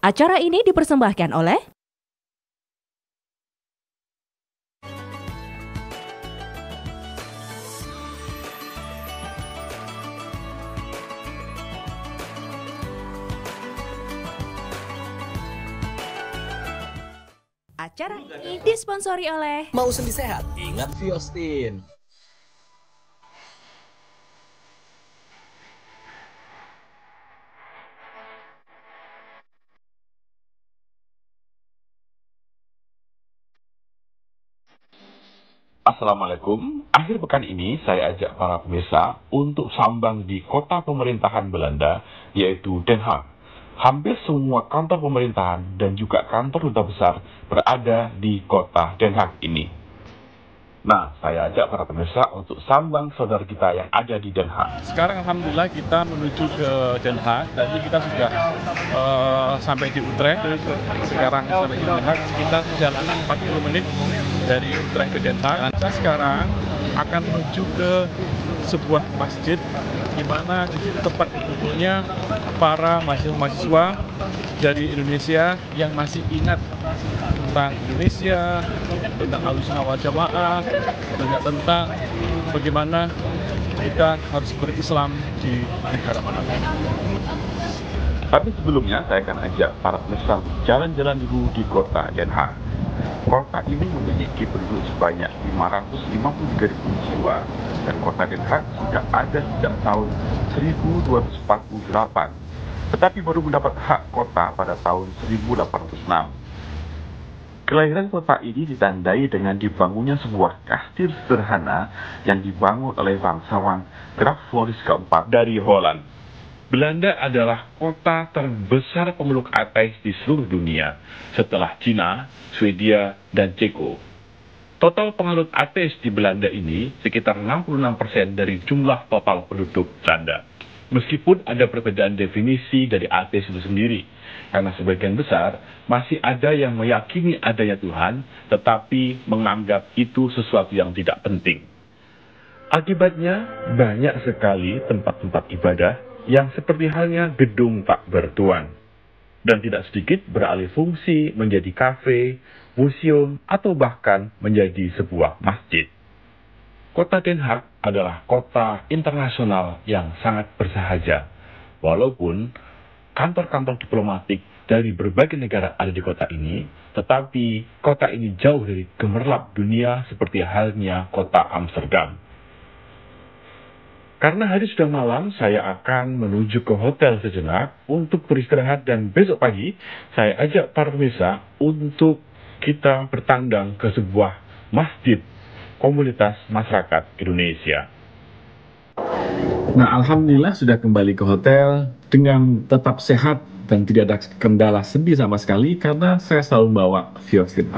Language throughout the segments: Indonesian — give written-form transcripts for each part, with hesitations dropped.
Acara ini dipersembahkan oleh Acara ini disponsori oleh Mau sendi sehat? Ingat Viostin. Assalamualaikum. Akhir pekan ini saya ajak para pemirsa untuk sambang di kota pemerintahan Belanda, yaitu Den Haag. Hampir semua kantor pemerintahan dan juga kantor duta besar berada di kota Den Haag ini. Nah, saya ajak para pemirsa untuk sambang saudara kita yang ada di Den Haag. Sekarang alhamdulillah kita menuju ke Den Haag. Tadi kita sudah sampai di Utrecht. Sekarang sampai di Den Haag sekitar perjalanan 40 menit dari Utrecht ke Den Haag. Kita sekarang akan menuju ke sebuah masjid di mana tempat duduknya para mahasiswa dari Indonesia yang masih ingat tentang Indonesia, tentang Ahlussunnah wal Jamaah, tentang bagaimana kita harus berislam di negara mana. Tapi sebelumnya saya akan ajak para pemirsa jalan-jalan dulu di kota Den Haag. Kota ini memiliki penduduk sebanyak 553.000 jiwa dan kota Den Haag sudah ada sejak tahun 1248, tetapi baru mendapat hak kota pada tahun 1806. Kelahiran kota ini ditandai dengan dibangunnya sebuah kastil sederhana yang dibangun oleh bangsawan Graaf Floris keempat dari Holland. Belanda adalah kota terbesar pemeluk ateis di seluruh dunia setelah Cina, Swedia, dan Ceko. Total penganut ateis di Belanda ini sekitar 66% dari jumlah total penduduk Belanda. Meskipun ada perbedaan definisi dari ateis itu sendiri, karena sebagian besar masih ada yang meyakini adanya Tuhan, tetapi menganggap itu sesuatu yang tidak penting. Akibatnya, banyak sekali tempat-tempat ibadah yang seperti halnya gedung tak bertuan, dan tidak sedikit beralih fungsi menjadi kafe, museum, atau bahkan menjadi sebuah masjid. Kota Den Haag adalah kota internasional yang sangat bersahaja, walaupun kantor-kantor diplomatik dari berbagai negara ada di kota ini, tetapi kota ini jauh dari gemerlap dunia seperti halnya kota Amsterdam. Karena hari sudah malam, saya akan menuju ke hotel sejenak untuk beristirahat dan besok pagi saya ajak para pemirsa untuk kita bertandang ke sebuah masjid komunitas masyarakat Indonesia. Nah, alhamdulillah sudah kembali ke hotel dengan tetap sehat dan tidak ada kendala sedih sama sekali karena saya selalu bawa Viostin.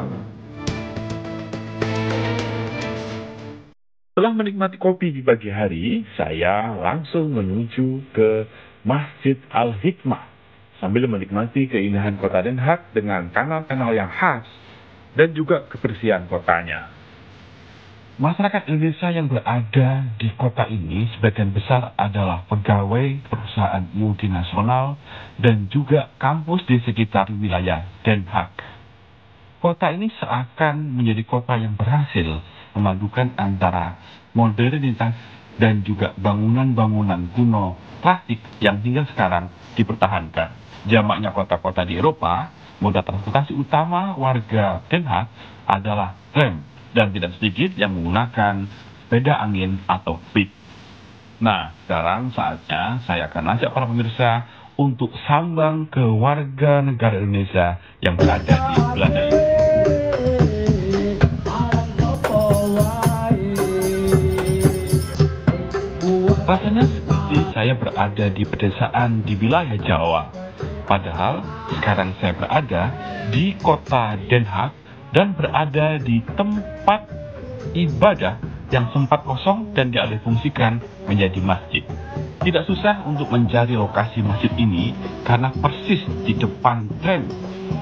Setelah menikmati kopi di pagi hari, saya langsung menuju ke Masjid Al-Hikmah sambil menikmati keindahan kota Den Haag dengan kanal-kanal yang khas dan juga kebersihan kotanya. Masyarakat Indonesia yang berada di kota ini sebagian besar adalah pegawai perusahaan multinasional dan juga kampus di sekitar wilayah Den Haag. Kota ini seakan menjadi kota yang berhasil memadukan antara modernitas dan juga bangunan-bangunan kuno klasik yang hingga sekarang dipertahankan. Jamaknya kota-kota di Eropa, moda transportasi utama warga Den Haag adalah tram dan tidak sedikit yang menggunakan sepeda angin atau fiets. Nah, sekarang saatnya saya akan ajak para pemirsa untuk sambang ke warga negara Indonesia yang berada di Belanda ini. Rasanya seperti saya berada di pedesaan di wilayah Jawa. Padahal sekarang saya berada di kota Den Haag dan berada di tempat ibadah yang sempat kosong dan dialihfungsikan menjadi masjid. Tidak susah untuk mencari lokasi masjid ini karena persis di depan tram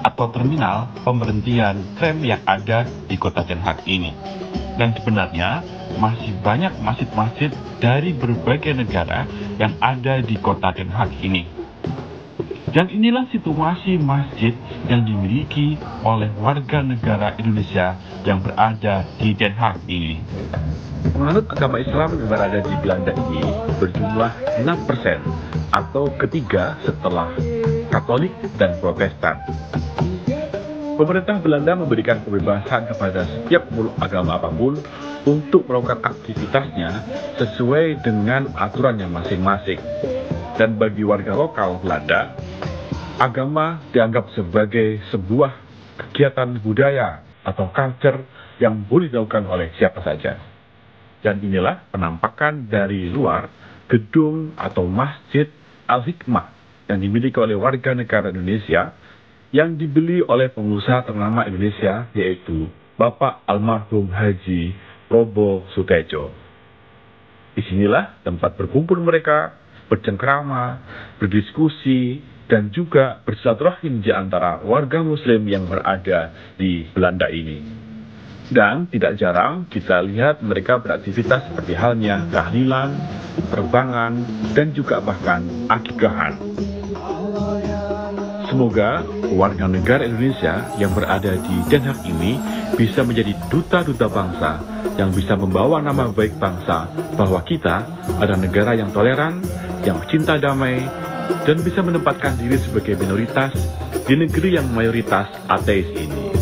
atau terminal pemberhentian tram yang ada di kota Den Haag ini. Dan sebenarnya masih banyak masjid-masjid dari berbagai negara yang ada di kota Den Haag ini. Dan inilah situasi masjid yang dimiliki oleh warga negara Indonesia yang berada di Den Haag ini. Penganut agama Islam yang berada di Belanda ini berjumlah 6% atau ketiga setelah Katolik dan Protestan. Pemerintah Belanda memberikan kebebasan kepada setiap pemeluk agama apapun untuk melakukan aktivitasnya sesuai dengan aturannya masing-masing. Dan bagi warga lokal Belanda, agama dianggap sebagai sebuah kegiatan budaya atau culture yang boleh dilakukan oleh siapa saja. Dan inilah penampakan dari luar gedung atau Masjid Al-Hikmah yang dimiliki oleh warga negara Indonesia yang dibeli oleh pengusaha ternama Indonesia, yaitu Bapak Almarhum Haji Probo Sutejo. Disinilah tempat berkumpul mereka, bercengkrama, berdiskusi, dan juga bersilaturahim di antara warga muslim yang berada di Belanda ini. Dan tidak jarang kita lihat mereka beraktivitas seperti halnya tahlilan, terbangan, dan juga bahkan akikahan. Semoga warga negara Indonesia yang berada di Den Haag ini bisa menjadi duta-duta bangsa yang bisa membawa nama baik bangsa bahwa kita adalah negara yang toleran, yang cinta damai, dan bisa menempatkan diri sebagai minoritas di negeri yang mayoritas ateis ini.